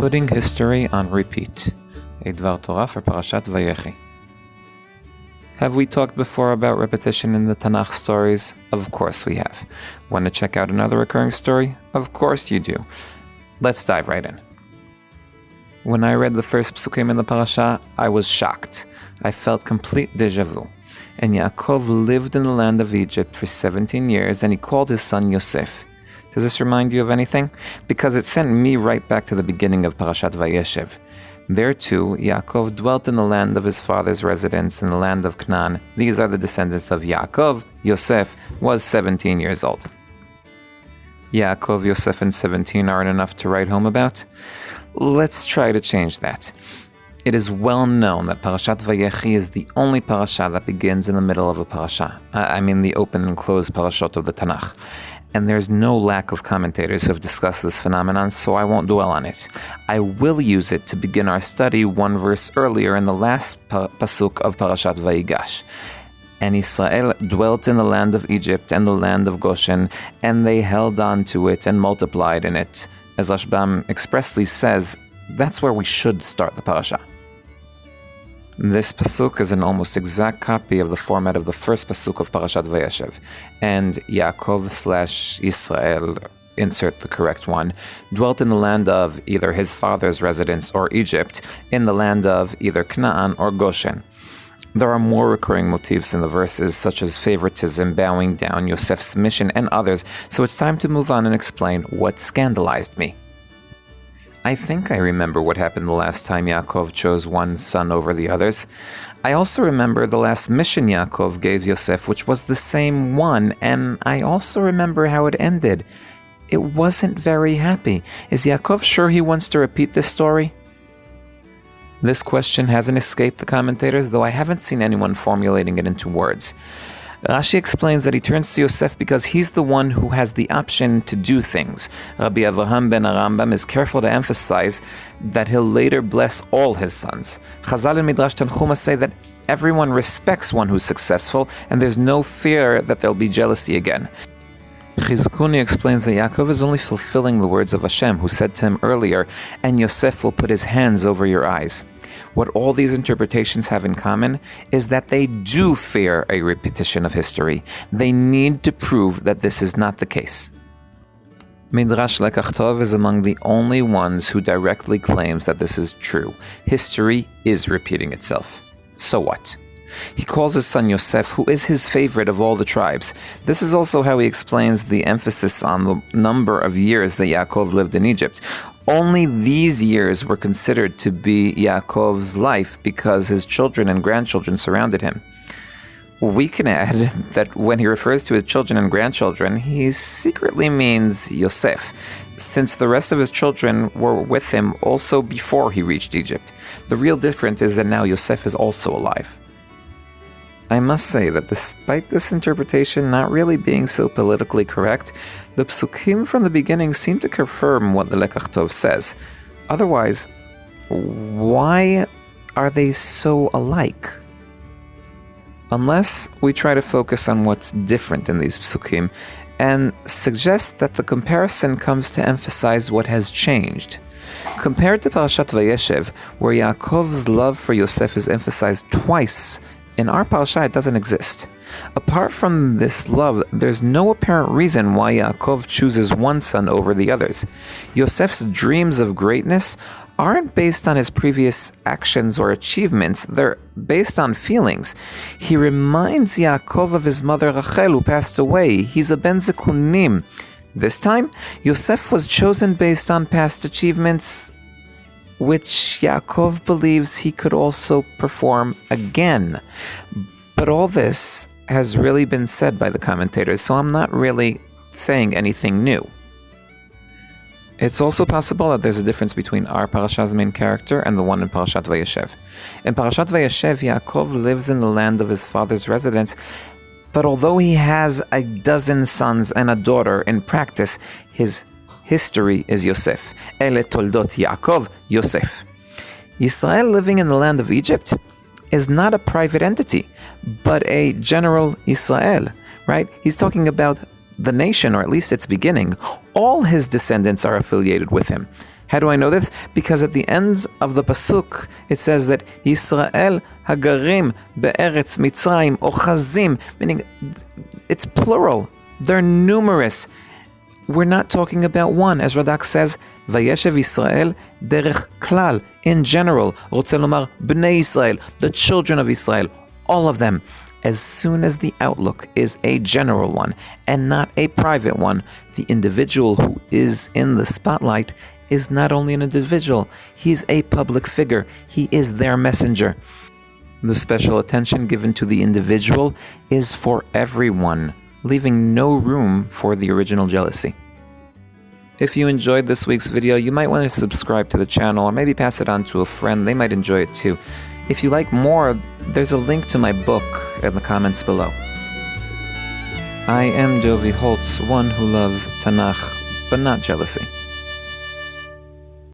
Putting history on repeat. A Dvar Torah for Parashat Vayechi. Have we talked before about repetition in the Tanakh stories? Of course we have. Want to check out another recurring story? Of course you do. Let's dive right in. When I read the first psukim in the parashah, I was shocked. I felt complete déjà vu. And Yaakov lived in the land of Egypt for 17 years, and he called his son Yosef. Does this remind you of anything? Because it sent me right back to the beginning of Parashat Vayeshev. There too, Yaakov dwelt in the land of his father's residence in the land of Canaan. These are the descendants of Yaakov. Yosef was 17 years old. Yaakov, Yosef, and 17 aren't enough to write home about? Let's try to change that. It is well known that Parashat Vayechi is the only parashah that begins in the middle of a parashah. I mean the open and closed parashot of the Tanakh. And there's no lack of commentators who have discussed this phenomenon, so I won't dwell on it. I will use it to begin our study one verse earlier in the last pasuk of Parashat Vayigash. And Israel dwelt in the land of Egypt and the land of Goshen, and they held on to it and multiplied in it. As Rashbam expressly says, that's where we should start the parashah. This pasuk is an almost exact copy of the format of the first pasuk of Parashat Vayeshev, and Yaakov/Israel, insert the correct one, dwelt in the land of either his father's residence or Egypt, in the land of either Canaan or Goshen. There are more recurring motifs in the verses, such as favoritism, bowing down, Yosef's mission, and others, so it's time to move on and explain what scandalized me. I think I remember what happened the last time Yaakov chose one son over the others. I also remember the last mission Yaakov gave Yosef, which was the same one, and I also remember how it ended. It wasn't very happy. Is Yaakov sure he wants to repeat this story? This question hasn't escaped the commentators, though I haven't seen anyone formulating it into words. Rashi explains that he turns to Yosef because he's the one who has the option to do things. Rabbi Avraham ben Rambam is careful to emphasize that he'll later bless all his sons. Chazal and Midrash Tanchuma say that everyone respects one who's successful, and there's no fear that there'll be jealousy again. Chizkuni explains that Yaakov is only fulfilling the words of Hashem, who said to him earlier, and Yosef will put his hands over your eyes. What all these interpretations have in common is that they do fear a repetition of history. They need to prove that this is not the case. Midrash LeKachtov is among the only ones who directly claims that this is true. History is repeating itself. So what? He calls his son Yosef, who is his favorite of all the tribes. This is also how he explains the emphasis on the number of years that Yaakov lived in Egypt. Only these years were considered to be Yaakov's life because his children and grandchildren surrounded him. We can add that when he refers to his children and grandchildren, he secretly means Yosef, since the rest of his children were with him also before he reached Egypt. The real difference is that now Yosef is also alive. I must say that despite this interpretation not really being so politically correct, the psukim from the beginning seem to confirm what the Lekachtov says. Otherwise, why are they so alike? Unless we try to focus on what's different in these psukim and suggest that the comparison comes to emphasize what has changed. Compared to Parashat Vayeshev, where Yaakov's love for Yosef is emphasized twice, in our parashah, it doesn't exist. Apart from this love, there's no apparent reason why Yaakov chooses one son over the others. Yosef's dreams of greatness aren't based on his previous actions or achievements, they're based on feelings. He reminds Yaakov of his mother Rachel, who passed away. He's a ben zekunim. This time, Yosef was chosen based on past achievements, which Yaakov believes he could also perform again. But all this has really been said by the commentators, so I'm not really saying anything new. It's also possible that there's a difference between our parashah's main character and the one in Parashat Vayeshev. In Parashat Vayeshev, Yaakov lives in the land of his father's residence, but although he has a dozen sons and a daughter, in practice, his history is Yosef. Ele toldot Yaakov, Yosef. Yisrael living in the land of Egypt is not a private entity, but a general Israel, right? He's talking about the nation, or at least its beginning. All his descendants are affiliated with him. How do I know this? Because at the end of the pasuk, it says that Yisrael hagarim be'eretz Mitzrayim ochazim, meaning it's plural. They're numerous. We're not talking about one. As Radak says, Vayeshev Yisrael derech klal, in general. רוצה לומר, bnei Yisrael, the children of Israel, all of them. As soon as the outlook is a general one and not a private one, the individual who is in the spotlight is not only an individual, he's a public figure. He is their messenger. The special attention given to the individual is for everyone, leaving no room for the original jealousy. If you enjoyed this week's video, you might want to subscribe to the channel or maybe pass it on to a friend. They might enjoy it too. If you like more, there's a link to my book in the comments below. I am Jovi Holtz, one who loves Tanakh, but not jealousy.